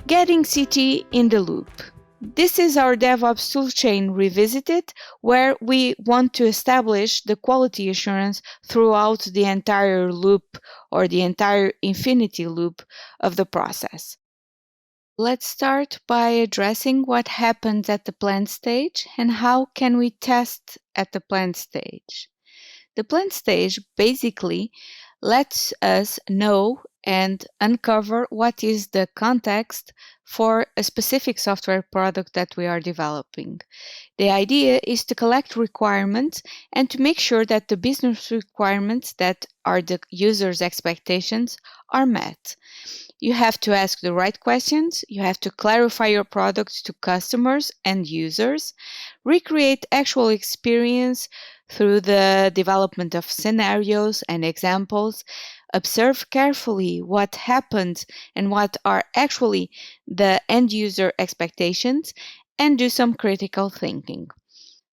Getting CT in the loop. This is our DevOps toolchain revisited, where we want to establish the quality assurance throughout the entire loop or the entire infinity loop of the process. Let's start by addressing what happens at the plan stage and how can we test at the plan stage. The plan stage basically lets us know and uncover what is the context for a specific software product that we are developing. The idea is to collect requirements and to make sure that the business requirements that are the user's expectations are met. You have to ask the right questions, you have to clarify your product to customers and users, recreate actual experience through the development of scenarios and examples, observe carefully what happened and what are actually the end user expectations, and do some critical thinking.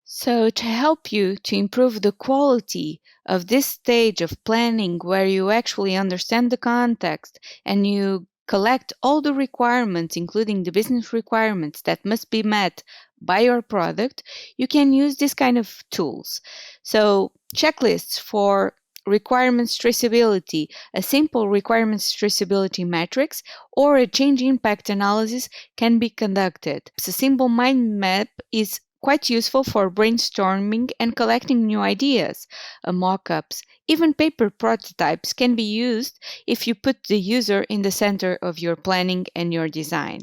So, to help you to improve the quality of this stage of planning, where you actually understand the context and you collect all the requirements, including the business requirements that must be met by your product, you can use this kind of tools. So, checklists for requirements traceability, a simple requirements traceability matrix, or a change impact analysis can be conducted. A simple mind map is quite useful for brainstorming and collecting new ideas. Mock-ups, even paper prototypes can be used if you put the user in the center of your planning and your design.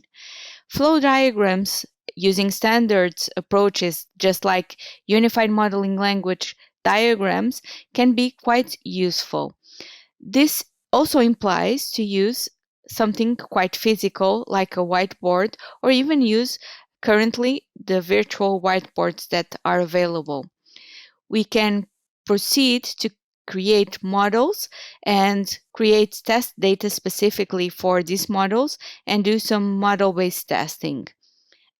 Flow diagrams using standards approaches, just like unified modeling language diagrams, can be quite useful. This also implies to use something quite physical like a whiteboard, or even use currently the virtual whiteboards that are available. We can proceed to create models and create test data specifically for these models and do some model-based testing.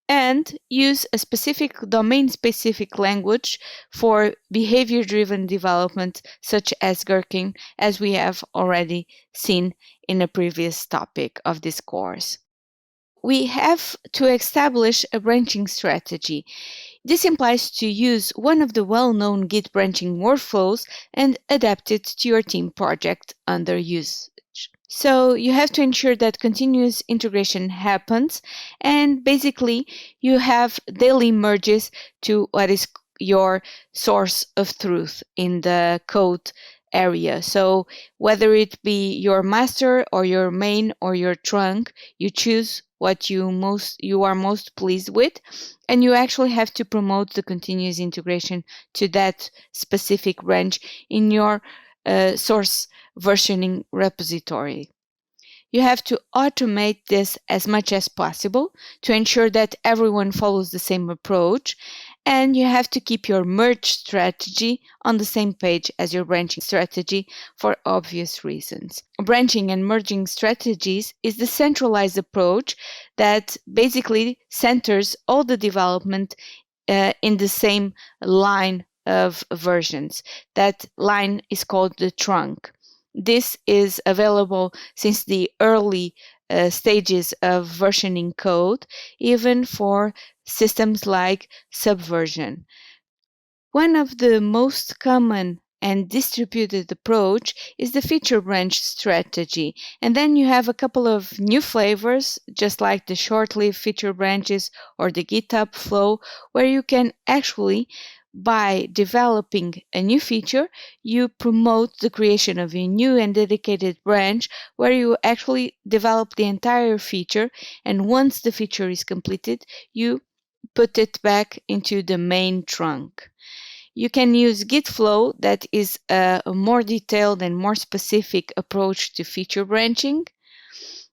And use a specific domain-specific language for behavior-driven development, such as Gherkin, as we have already seen in a previous topic of this course. We have to establish a branching strategy. This implies to use one of the well-known Git branching workflows and adapt it to your team project under usage. So you have to ensure that continuous integration happens, and basically you have daily merges to what is your source of truth in the code area. So whether it be your master or your main or your trunk, you choose what you are most pleased with, and you actually have to promote the continuous integration to that specific branch in your source versioning repository. You have to automate this as much as possible to ensure that everyone follows the same approach, and you have to keep your merge strategy on the same page as your branching strategy for obvious reasons. Branching and merging strategies is the centralized approach that basically centers all the development in the same line of versions. That line is called the trunk. This is available since the early stages of versioning code, even for systems like Subversion. One of the most common and distributed approach is the feature branch strategy. And then you have a couple of new flavors, just like the short-lived feature branches or the GitHub flow, where you can actually, by developing a new feature, you promote the creation of a new and dedicated branch where you actually develop the entire feature, and once the feature is completed, you put it back into the main trunk. You can use Git flow, that is a more detailed and more specific approach to feature branching.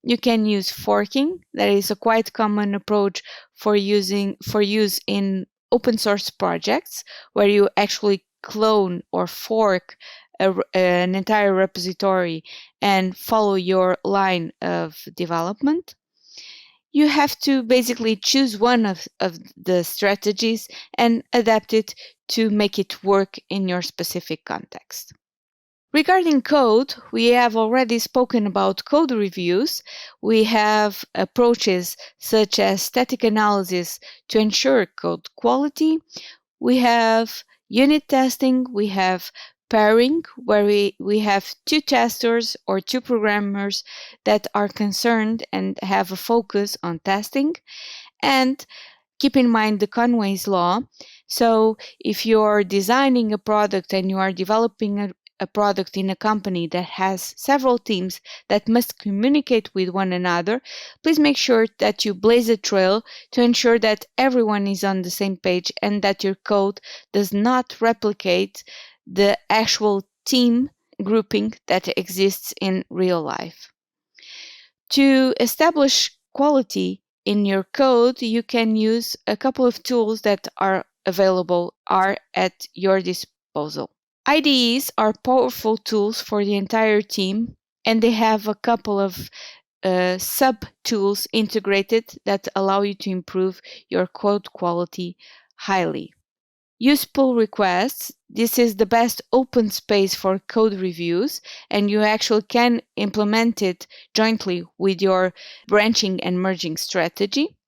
You can use forking, that is a quite common approach for use in open source projects, where you actually clone or fork an entire repository and follow your line of development. You have to basically choose one of the strategies and adapt it to make it work in your specific context. Regarding code, we have already spoken about code reviews. We have approaches such as static analysis to ensure code quality. We have unit testing, we have pairing, where we have two testers or two programmers that are concerned and have a focus on testing. And keep in mind the Conway's law. So if you're designing a product and you are developing a product in a company that has several teams that must communicate with one another, please make sure that you blaze a trail to ensure that everyone is on the same page and that your code does not replicate the actual team grouping that exists in real life. To establish quality in your code, you can use a couple of tools that are at your disposal. IDEs are powerful tools for the entire team, and they have a couple of sub-tools integrated that allow you to improve your code quality highly. Use pull requests. This is the best open space for code reviews, and you actually can implement it jointly with your branching and merging strategy.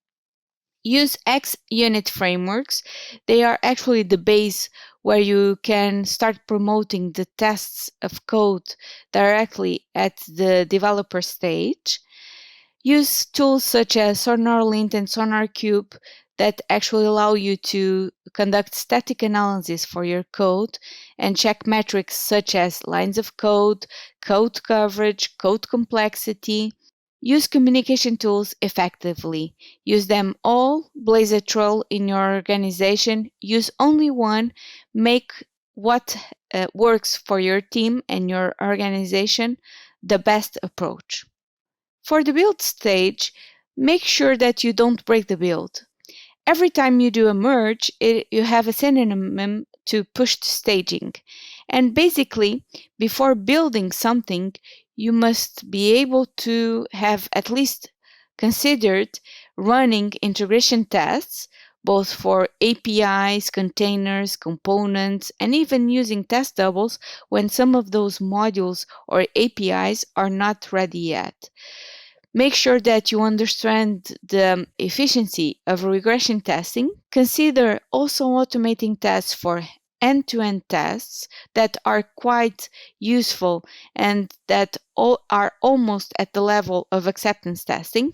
Use XUnit frameworks. They are actually the base where you can start promoting the tests of code directly at the developer stage. Use tools such as SonarLint and SonarQube that actually allow you to conduct static analysis for your code and check metrics such as lines of code, code coverage, code complexity. Use communication tools effectively. Use them all, blaze a trail in your organization, use only one, make what works for your team and your organization the best approach. For the build stage, make sure that you don't break the build. Every time you do a merge, you have a synonym to push to staging. And basically, before building something, you must be able to have at least considered running integration tests, both for APIs, containers, components, and even using test doubles when some of those modules or APIs are not ready yet. Make sure that you understand the efficiency of regression testing. Consider also automating tests for end-to-end tests that are quite useful and that are almost at the level of acceptance testing.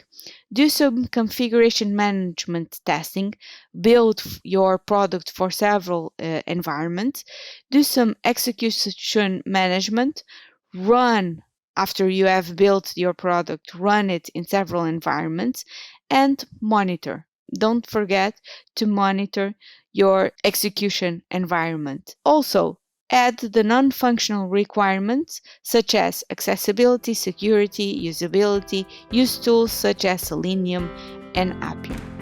Do some configuration management testing. Build your product for several environments. Do some execution management. Run after you have built your product, run it in several environments and monitor. Don't forget to monitor your execution environment. Also, add the non-functional requirements such as accessibility, security, usability. Use tools such as Selenium and Appium.